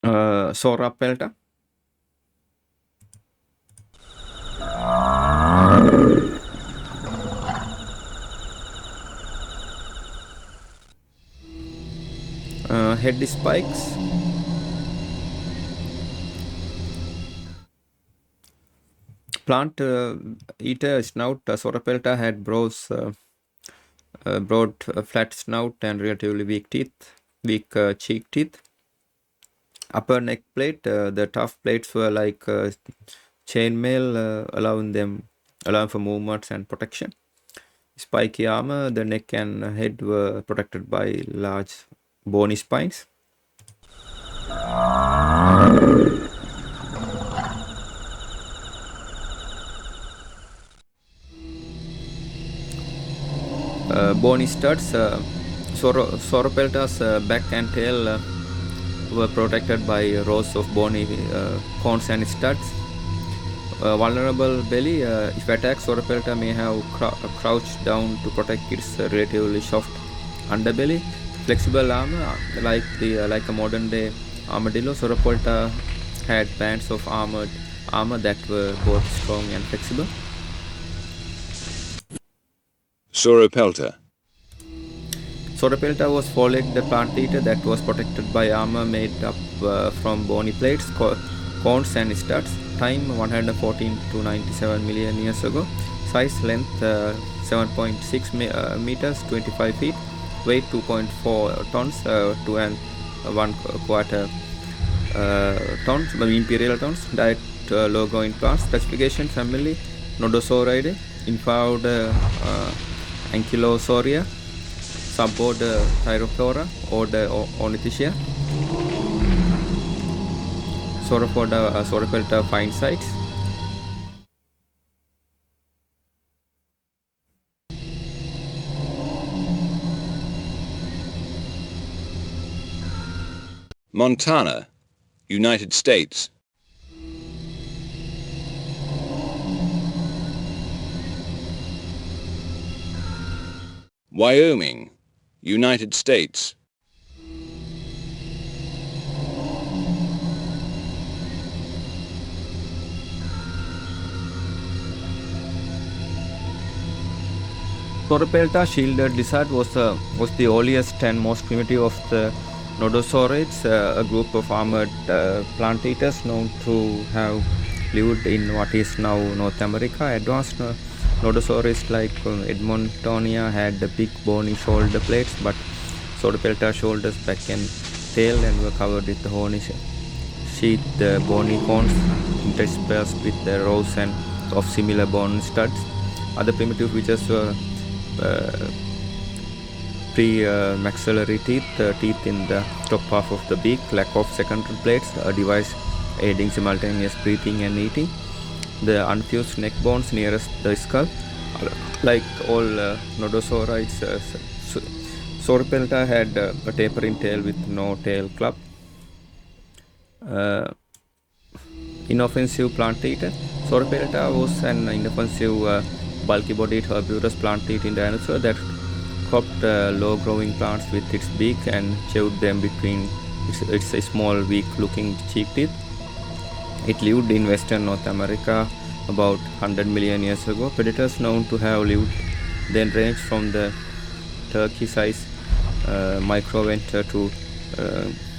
Sauropelta. Head spikes. Plant eater snout. Sauropelta had broad, flat snout and relatively weak cheek teeth. Upper neck plate, the tough plates were like chainmail, allowing for movements and protection. Spiky armor, the neck and head were protected by large bony spines. Bony studs. Sauropelta's back and tail were protected by rows of bony cones and studs. Vulnerable belly. If attacked, Sauropelta may have crouched down to protect its relatively soft underbelly. Flexible armor, like a modern-day armadillo, Sauropelta had bands of armor that were both strong and flexible. Sauropelta. Sauropelta was four-legged plant eater that was protected by armor made up from bony plates, cones and studs. Time 114 to 97 million years ago. Size length 7.6 meters, 25 feet. Weight 2.4 tons, 2 and 1 quarter tons, imperial tons. Diet low-growing plants. Classification family Nodosauridae. Infound Ankylosauria. Suborder Thyrophora. Order Ornithischia. Sauropelta find sites. Montana, United States. Wyoming, United States. Sauropelta shielded lizard was the earliest and most primitive of the nodosaurids, a group of armored plant eaters known to have lived in what is now North America. Advanced nodosaurids like Edmontonia had big bony shoulder plates, but Sauropelta shoulders, back and tail and were covered with horny sheath bony cones interspersed with rows and of similar bone studs. Other primitive features were pre-maxillary teeth in the top half of the beak, lack of secondary plates, a device aiding simultaneous breathing and eating, the unfused neck bones nearest the skull. Like all nodosaurids, Sauropelta had a tapering tail with no tail club. Inoffensive plant eater. Sauropelta was an inoffensive bulky-bodied herbivorous plant-eating dinosaur that cropped low-growing plants with its beak and chewed them between its small, weak-looking cheek teeth. It lived in western North America about 100 million years ago. Predators known to have lived then ranged from the turkey-sized Microventa to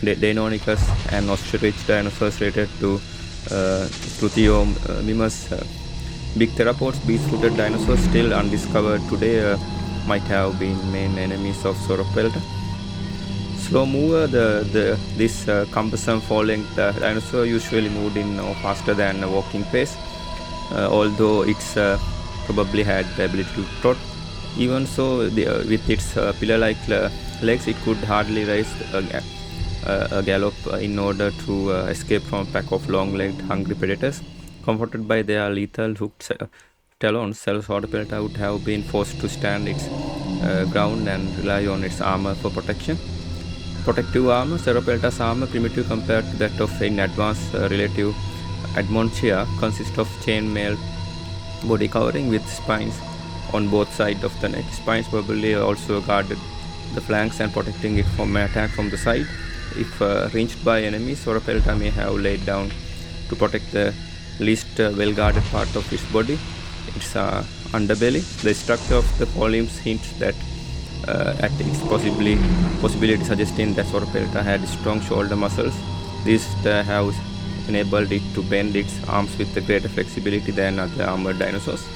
Deinonychus and ostrich dinosaurs related to Struthiomimus. Big theropods, beast-footed dinosaurs still undiscovered today might have been main enemies of Sauropelta. Slow mover, this cumbersome four-legged dinosaur usually moved in faster than a walking pace, although it's probably had the ability to trot. Even so, with its pillar-like legs, it could hardly raise a gallop in order to escape from a pack of long-legged, hungry predators. Comforted by their lethal hooked talons, Sauropelta would have been forced to stand its ground and rely on its armor for protection. Protective armor. Sauropelta's armor, primitive compared to that of an advanced relative Edmontonia, consists of chainmail body covering with spines on both sides of the neck. Spines probably also guarded the flanks and protecting it from attack from the side. If reached by enemies, Sauropelta may have laid down to protect the least well-guarded part of its body, its underbelly. The structure of the columns hints that at its possibility suggesting that Sauropelta had strong shoulder muscles. These have enabled it to bend its arms with greater flexibility than other armored dinosaurs.